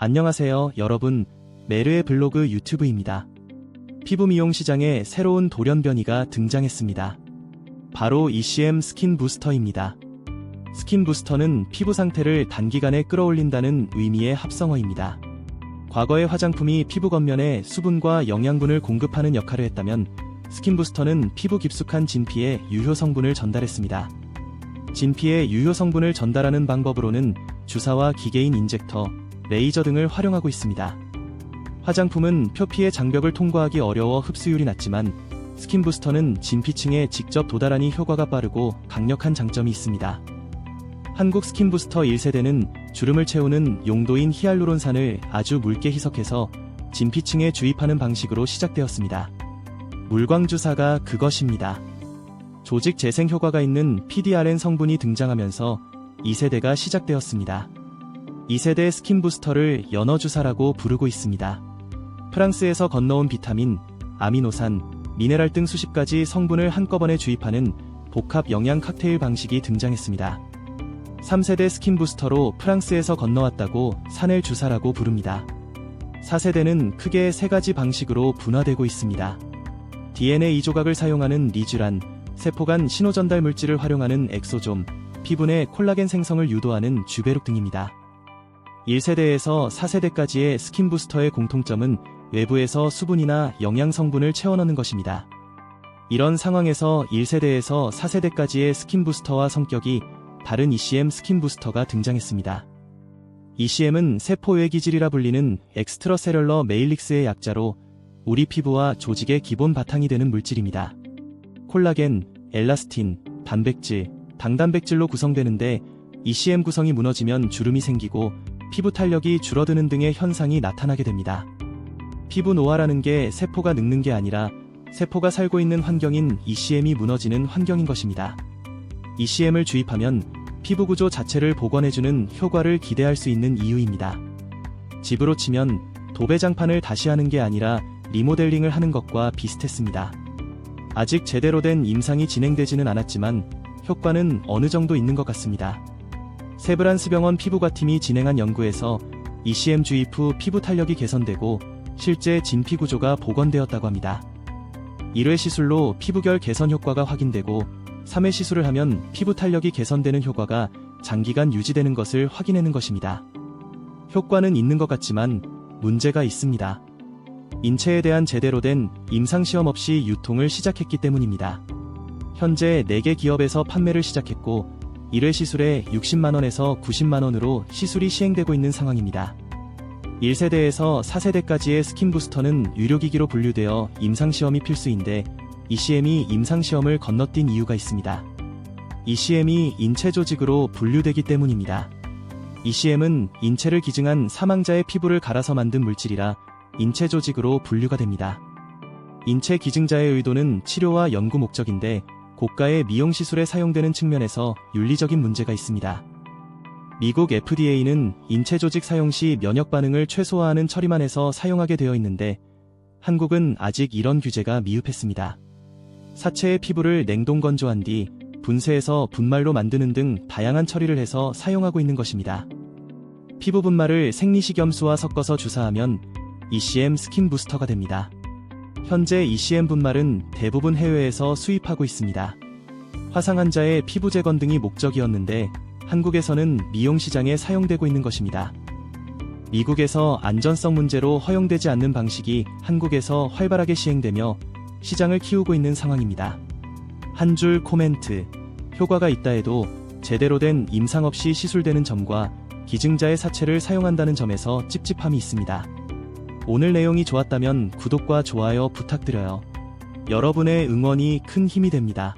안녕하세요, 여러분. 메르의 블로그 유튜브입니다. 피부 미용 시장에 새로운 돌연변이가 등장했습니다. 바로 ECM 스킨 부스터입니다. 스킨 부스터는 피부 상태를 단기간에 끌어올린다는 의미의 합성어입니다. 과거의 화장품이 피부 겉면에 수분과 영양분을 공급하는 역할을 했다면 스킨 부스터는 피부 깊숙한 진피에 유효 성분을 전달했습니다. 진피에 유효 성분을 전달하는 방법으로는 주사와 기계인 인젝터, 레이저 등을 활용하고 있습니다. 화장품은 표피의 장벽을 통과하기 어려워 흡수율이 낮지만 스킨 부스터는 진피층에 직접 도달하니 효과가 빠르고 강력한 장점이 있습니다. 한국 스킨 부스터 1세대는 주름을 채우는 용도인 히알루론산을 아주 묽게 희석해서 진피층에 주입하는 방식으로 시작되었습니다. 물광 주사가 그것입니다. 조직 재생 효과가 있는 PDRN 성분이 등장하면서 2세대가 시작되었습니다. 2세대 스킨 부스터를 연어 주사라고 부르고 있습니다. 프랑스에서 건너온 비타민, 아미노산, 미네랄 등 수십 가지 성분을 한꺼번에 주입하는 복합 영양 칵테일 방식이 등장했습니다. 3세대 스킨 부스터로 프랑스에서 건너왔다고 사넬 주사라고 부릅니다. 4세대는 크게 3가지 방식으로 분화되고 있습니다. DNA 2조각을 사용하는 리쥬란, 세포간 신호전달 물질을 활용하는 엑소좀, 피부 내 콜라겐 생성을 유도하는 주베룩 등입니다. 1세대에서 4세대까지의 스킨 부스터의 공통점은 외부에서 수분이나 영양 성분을 채워넣는 것입니다. 이런 상황에서 1세대에서 4세대까지의 스킨 부스터와 성격이 다른 ECM 스킨 부스터가 등장했습니다. ECM은 세포 외기질이라 불리는 엑스트라셀룰러 메일릭스의 약자로 우리 피부와 조직의 기본 바탕이 되는 물질입니다. 콜라겐, 엘라스틴, 단백질, 당단백질로 구성되는데 ECM 구성이 무너지면 주름이 생기고 피부 탄력이 줄어드는 등의 현상이 나타나게 됩니다. 피부 노화라는 게 세포가 늙는 게 아니라 세포가 살고 있는 환경인 ECM이 무너지는 환경인 것입니다. ECM을 주입하면 피부 구조 자체를 복원해주는 효과를 기대할 수 있는 이유입니다. 집으로 치면 도배장판을 다시 하는 게 아니라 리모델링을 하는 것과 비슷했습니다. 아직 제대로 된 임상이 진행되지는 않았지만 효과는 어느 정도 있는 것 같습니다. 세브란스병원 피부과팀이 진행한 연구에서 ECM 주입 후 피부 탄력이 개선되고 실제 진피 구조가 복원되었다고 합니다. 1회 시술로 피부결 개선 효과가 확인되고 3회 시술을 하면 피부 탄력이 개선되는 효과가 장기간 유지되는 것을 확인하는 것입니다. 효과는 있는 것 같지만 문제가 있습니다. 인체에 대한 제대로 된 임상시험 없이 유통을 시작했기 때문입니다. 현재 4개 기업에서 판매를 시작했고 1회 시술에 60만원에서 90만원으로 시술이 시행되고 있는 상황입니다. 1세대에서 4세대까지의 스킨 부스터는 유료기기로 분류되어 임상시험이 필수인데 ECM이 임상시험을 건너뛴 이유가 있습니다. ECM이 인체 조직으로 분류되기 때문입니다. ECM은 인체를 기증한 사망자의 피부를 갈아서 만든 물질이라 인체 조직으로 분류가 됩니다. 인체 기증자의 의도는 치료와 연구 목적인데 고가의 미용 시술에 사용되는 측면에서 윤리적인 문제가 있습니다. 미국 FDA는 인체 조직 사용 시 면역 반응을 최소화하는 처리만 해서 사용하게 되어 있는데 한국은 아직 이런 규제가 미흡했습니다. 사체의 피부를 냉동 건조한 뒤 분쇄해서 분말로 만드는 등 다양한 처리를 해서 사용하고 있는 것입니다. 피부 분말을 생리식염수와 섞어서 주사하면 ECM 스킨 부스터가 됩니다. 현재 ECM 분말은 대부분 해외에서 수입하고 있습니다. 화상 환자의 피부 재건 등이 목적이었는데 한국에서는 미용 시장에 사용되고 있는 것입니다. 미국에서 안전성 문제로 허용되지 않는 방식이 한국에서 활발하게 시행되며 시장을 키우고 있는 상황입니다. 한 줄 코멘트. 효과가 있다 해도 제대로 된 임상 없이 시술되는 점과 기증자의 사체를 사용한다는 점에서 찝찝함이 있습니다. 오늘 내용이 좋았다면 구독과 좋아요 부탁드려요. 여러분의 응원이 큰 힘이 됩니다.